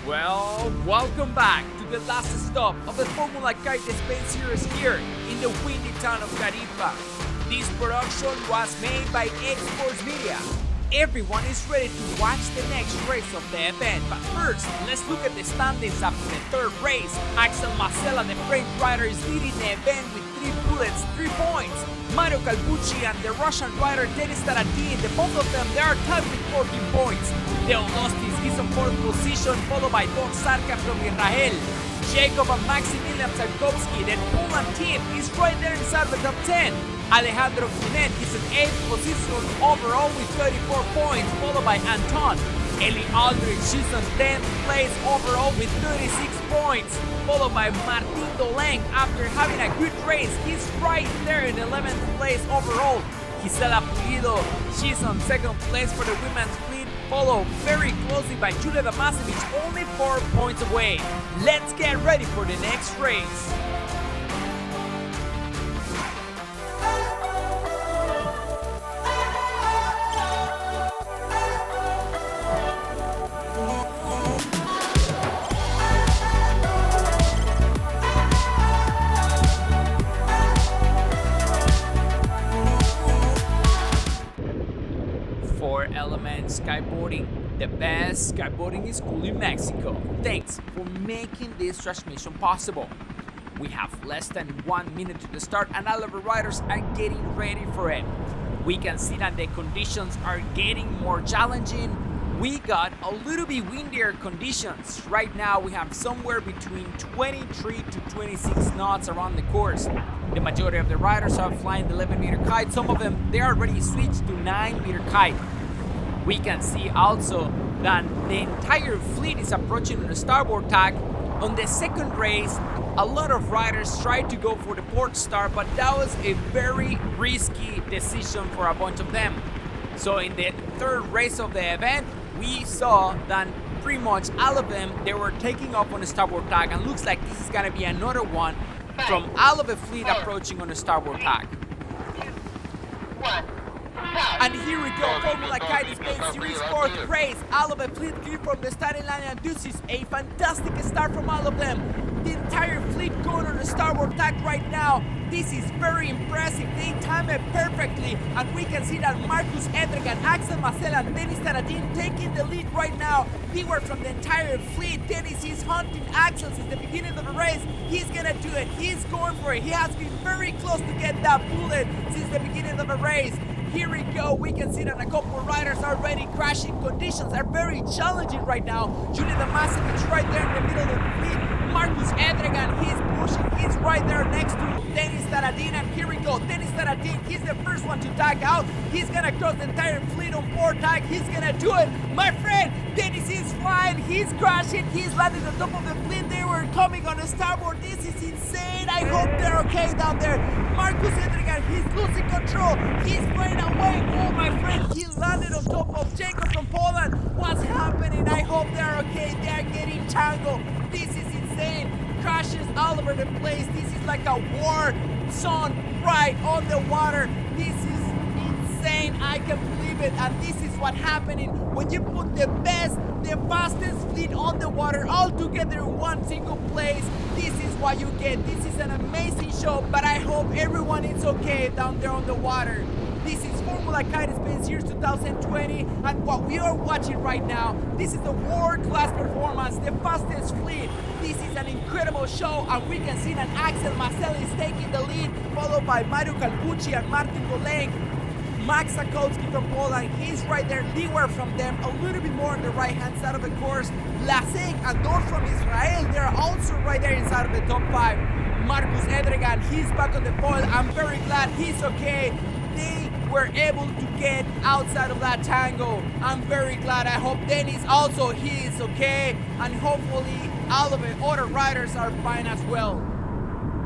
Well, welcome back to the last stop of the Formula Kite Spain Series here in the windy town of Tarifa. This production was made by Xports Media. Everyone is ready to watch the next race of the event, but first, let's look at the standings after the third race. Axel Macella, the French rider, is leading the event with 3 bullets, 3 points. Mario Calbucci and the Russian rider Denis Taradin, the both of them, they are tied with 14 points. Leo Nostis is on 4th position, followed by Don Sarka from Israel. Jacob and Maximilian Tsarkovsky, the Poland team, is right there inside the top 10. Alejandro Climent is in 8th position overall with 34 points, followed by Anton. Eli Aldrich, she's in 10th place overall with 36 points, followed by Martin Doleng. After having a good race, he's right there in 11th place overall. Gisela Pulido, she's on 2nd place for the women's fleet, followed very closely by Julia Damasevic, only 4 points away. Let's get ready for the next race. Element Skateboarding, the best skateboarding school in Mexico. Thanks for making this transmission possible. We have less than 1 minute to the start and all of the riders are getting ready for it. We can see that the conditions are getting more challenging. We got a little bit windier conditions. Right now we have somewhere between 23 to 26 knots around the course. The majority of the riders are flying the 11-meter kite. Some of them, they already switched to 9-meter kite. We can see also that the entire fleet is approaching on the starboard tack. On the second race, a lot of riders tried to go for the port start, but that was a very risky decision for a bunch of them. So in the third race of the event, we saw that pretty much all of them, they were taking off on the starboard tack, and looks like this is gonna be another one from all of the fleet approaching on the starboard tack. And here we go, Formula Kite Spain Series 4th race. All of the fleet clear from the starting line, and this is a fantastic start from all of them. The entire fleet going on the starboard tack right now. This is very impressive. They time it perfectly, and we can see that Marcus Edregan, Axel Macella, and Denis Taradin taking the lead right now. Beware from the entire fleet. Denis is hunting Axel since the beginning of the race. He's gonna do it. He's going for it. He has been very close to get that bullet since the beginning of the race. Here we go, we can see that a couple of riders are already crashing. Conditions are very challenging right now. Julia Damasevic right there in the middle of the fleet. Marcus Edregan, he's pushing, he's right there next to Denis Taradin, and here we go, Denis Taradin, he's the first one to tag out. He's gonna cross the entire fleet on port tag, he's gonna do it. My friend, Denis is flying, he's crashing, he's landing on top of the fleet. They were coming on the starboard, this is insane. I hope they're okay down there. Marcus Edregan, he's losing control, he's flying away. Oh my friend, he landed on top of Jacob from Poland. What's happening? I hope they're okay. They're getting tangled. This is insane. Crashes all over the place. This is like a war zone right on the water. This is insane. I can't believe it. And this is what's happening when you put the best, the fastest fleet on the water all together in one single place. This is what you get. This is an amazing show, but I hope everyone is okay down there on the water. This is Formula Kite Spain Series 2020, and what we are watching right now, this is the world-class performance, the fastest fleet. This is an incredible show, and we can see that Axel Macella is taking the lead, followed by Mario Calbucci and Martin Doleng. Max Sakowski from Poland, he's right there. Beware from them, a little bit more on the right-hand side of the course. Lasek and Dor from Israel, they're also right there inside of the top 5. Marcus Edregan, he's back on the foil. I'm very glad he's okay. They were able to get outside of that tangle. I'm very glad. I hope Denis also, he is okay. And hopefully all of the other riders are fine as well.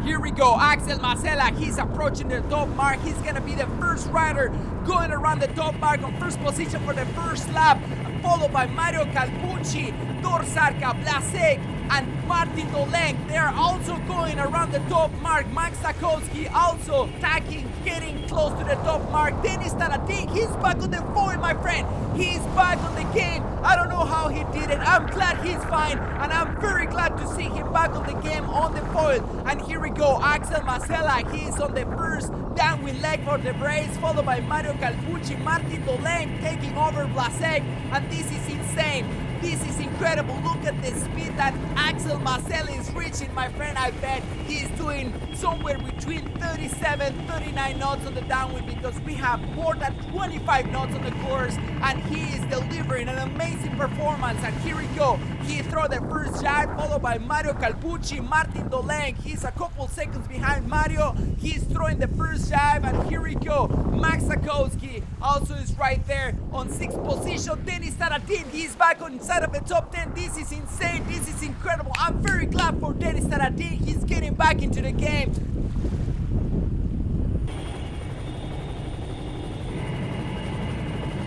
Here we go, Axel Macella, he's approaching the top mark. He's gonna be the first rider going around the top mark on first position for the first lap, followed by Mario Calbucci, Dor Sarka, Blasek, and Martin Doleng. They're also going around the top mark. Max Sakowski also tagging, getting close to the top mark. Denis Taradin, he's back on the foil, my friend. He's back on the game. I don't know how he did it. I'm glad he's fine, and I'm very glad to see him back on the game on the foil. And here we go, Axel Masela, he's on the first downwind leg for the race, followed by Mario Calpucci, Martin Doleng taking over Blasek, and this is insane. This is incredible. Look at the speed that Axel Masela is reaching, my friend. I bet he's doing somewhere between 37, 39 knots on the downwind, because we have more than 25 knots on the course, and he is delivering an amazing performance. And here we go. He throw the first jibe, followed by Mario Calpucci, Martin Doleng. He's a couple seconds behind Mario. He's throwing the first jibe, and here we go. Max Sakowski also is right there on 6th position. Denis Taratin, he's back on inside of the top 10. This is insane. This is incredible. I'm very glad for Denis Taratin. He's getting back into the game.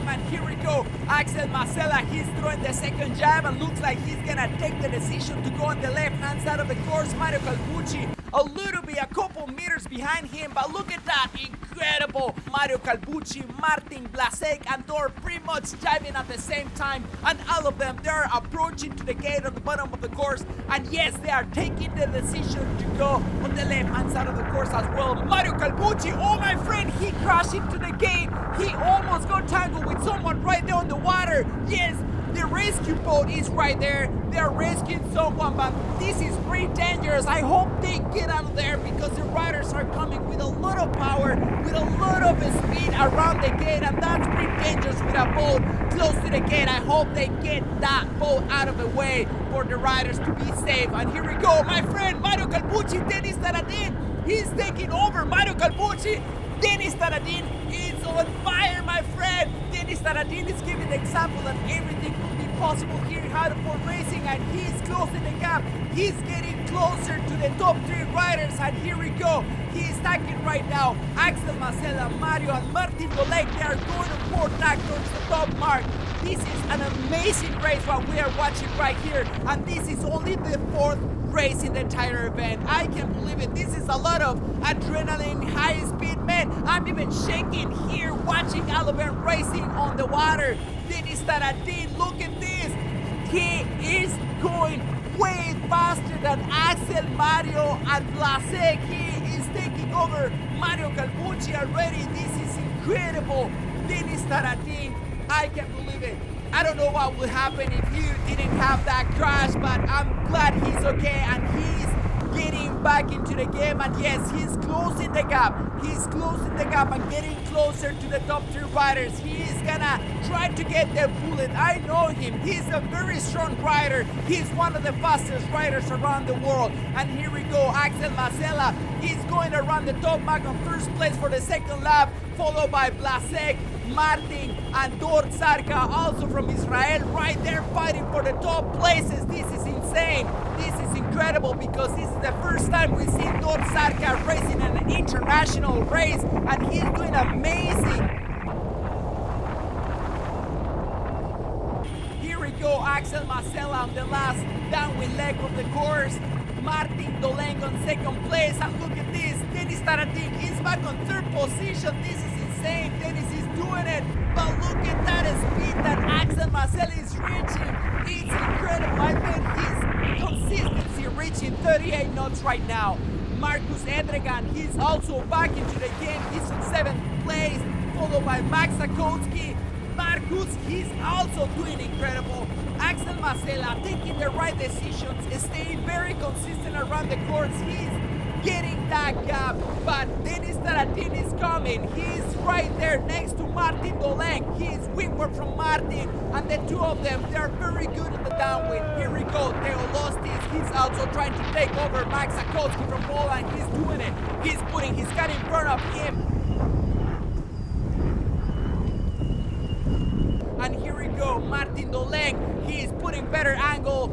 And here we go, Axel Masela, he's throwing the second jab and looks like he's gonna take the decision to go on the left hand side of the course. Mario Calpucci a little bit, a couple meters behind him, but look at that, incredible. Mario Calpucci, Martin, Blasek, and Dor pretty much jiving at the same time, and all of them, they're approaching to the gate on the bottom of the course, and yes, they are taking the decision to go on the left hand side of the course as well. Mario Calpucci, oh my friend, he crashed into the gate. He almost got tangled with someone right there on the water. Yes, the rescue boat is right there. They're rescuing someone, but this is pretty dangerous. I hope they get out of there, because the riders are coming with a lot of power, with a lot of speed around the gate, and that's pretty dangerous with a boat close to the gate. I hope they get that boat out of the way for the riders to be safe. And here we go, my friend, Mario Calpucci, Denis Taratin. He's taking over. Mario Calpucci, Denis Taratin is on fire, my friend. Denis Taratin is giving the example that everything could be possible here in Hyderport Racing, and he's closing the gap. He's getting closer to the top 3 riders, and here we go. He is tagging right now. Axel Masela, Mario, and Martin Dolek, they are going to pour tag towards the top mark. This is an amazing race what we are watching right here, and this is only the 4th race in the entire event. I can't believe it. This is a lot of adrenaline, high speed, man. I'm even shaking here watching all of them racing on the water. Denis Taratin, look at this. He is going way faster than Axel, Mario, and Blasek. He is taking over Mario Calpucci already. This is incredible. Denis Taratin, I can't believe it. I don't know what would happen if you didn't have that crash, but I'm glad he's okay, and he's getting back into the game, and yes, he's closing the gap. He's closing the gap and getting closer to the top 3 riders. He is gonna try to get the bullet. I know him. He's a very strong rider. He's one of the fastest riders around the world. And here we go, Axel Masela. He's going to run the top mark on first place for the second lap, followed by Blasek, Martin, and Dor Zarka, also from Israel, right there fighting for the top places. This is insane. This is incredible, because this is the first time we've seen Dor Zarka racing in an international race, and he's doing amazing. Here we go, Axel Masela on the last downwind leg of the course. Martin Doleng on 2nd place, and look at this, Denis Taratin, he's back on 3rd position. This is insane. Denis is doing it, but look at that speed that Axel Masela is reaching. It's incredible. I bet his consistency reaching 38 knots right now. Marcus Edregan, he's also back into the game. He's on 7th place, followed by Max Sakowski. Marcus, he's also doing incredible. Axel Masela taking the right decisions, staying very consistent around the course. He's getting that gap, but Denis Taratin is coming. He's right there next to Martin Doleng. He's windward from Martin, and the two of them, they're very good in the downwind. Here we go, Teolostis, he's also trying to take over Max Sakowski from Poland. He's doing it. He's putting his gun in front of him. And here we go, Martin Doleng, he is putting better angle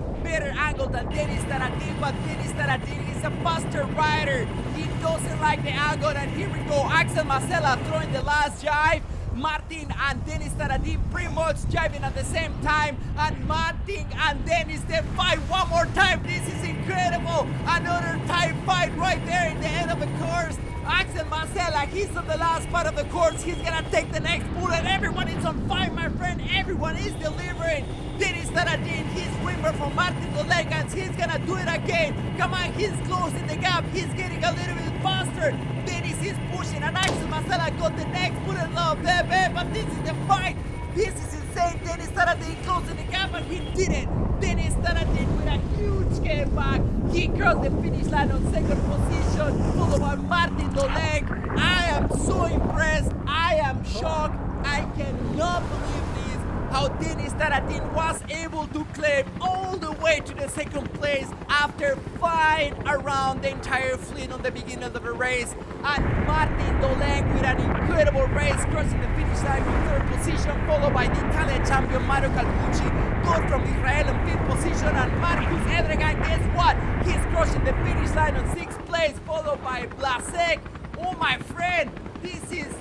than Denis Taratin, but Denis Taratin is a faster rider. He doesn't like the angle, and here we go, Axel Masela throwing the last jive. Martin and Denis Taratin pretty much jiving at the same time, and Martin and Denis, they fight one more time. This is incredible. Another tight fight right there in the end of the course. Axel Marcela, he's on the last part of the course. He's gonna take the next bullet. Everyone is on fire, my friend. Everyone is delivering. Dennis Taradin, he's winner from Martin Dolegans. He's gonna do it again. Come on, he's closing the gap. He's getting a little bit faster. Dennis is pushing, and Axel Marcela got the next bullet love, baby. But this is the fight. This is insane. Dennis Taradin closing the gap, and he did it. Dennis Taradin with a huge game back. He crossed the finish line on second position, followed by Martin Doleg. I am so impressed. I am shocked. I cannot believe this. How Dennis Taradin was able to claim all the way to the second place after flying around the entire fleet on the beginning of the race. And Martin Doleg with an incredible race, crossing the finish line in third position, followed by the Italian champion Mario Calcucci, good from Israel in fifth position, and Marcus Edregan, guess what? He's crossing the finish line on sixth place, followed by Blasek. Oh my friend, this is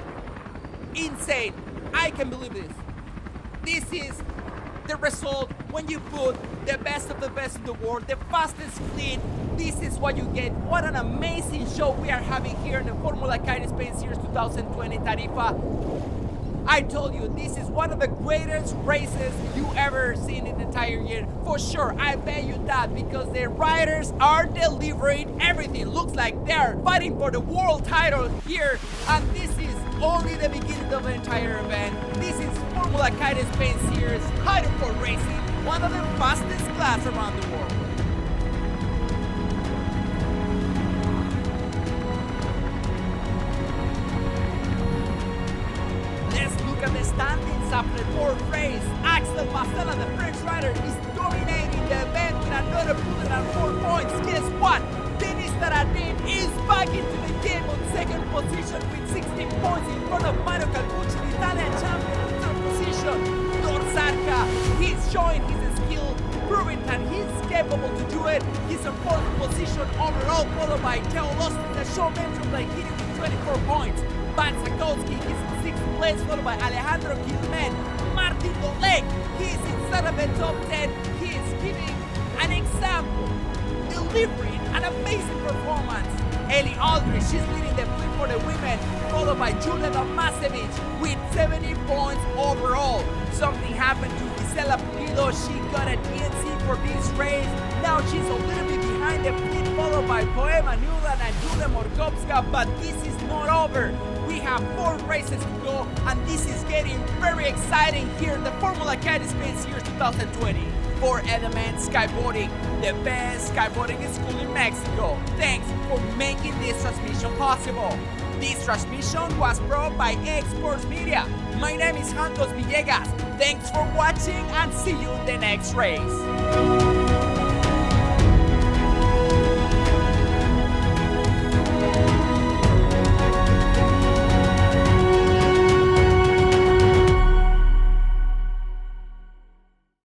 insane. I can believe this. This is the result when you put the best of the best in the world, the fastest fleet. This is what you get. What an amazing show we are having here in the Formula Kite Spain Series 2020 Tarifa. I told you, this is one of the greatest races you ever seen in the entire year. For sure, I bet you that, because the riders are delivering everything. Looks like they're fighting for the world title here, and this is only the beginning of the entire event. This is Formula Kite Spain Series Hyperport Racing, one of the fastest class around the world. Look at the standings after fourth race. Axel Marcela, the French rider, is dominating the event with another bullet and 4 points. Guess what? Dennis Taradin is back into the game on second position with 16 points in front of Mario Calcucci, the Italian champion, in third position. Dorsarka, he's showing his skill, proving that he's capable to do it. He's in fourth position overall, followed by Theo Lostin, the show mentioned by hitting with 24 points. Van Sakowski, he's in sixth place, followed by Alejandro Gilman. Martin Doleg, he's inside of the top 10. He is giving an example, delivering an amazing performance. Ellie Aldrich, she's leading the fleet for the women, followed by Julia Tomasevich with 70 points overall. Something happened to Gisela Pulido. She got a DNC for this race. Now she's a little bit behind the fleet, followed by Poema Newland and Julia Morkowska, but this is not over. We have 4 races to go, and this is getting very exciting here in the Formula Kite Spain Series 2020. For Element Skyboarding, the best skyboarding school in Mexico. Thanks for making this transmission possible. This transmission was brought by Xports Media. My name is Santos Villegas. Thanks for watching, and see you in the next race.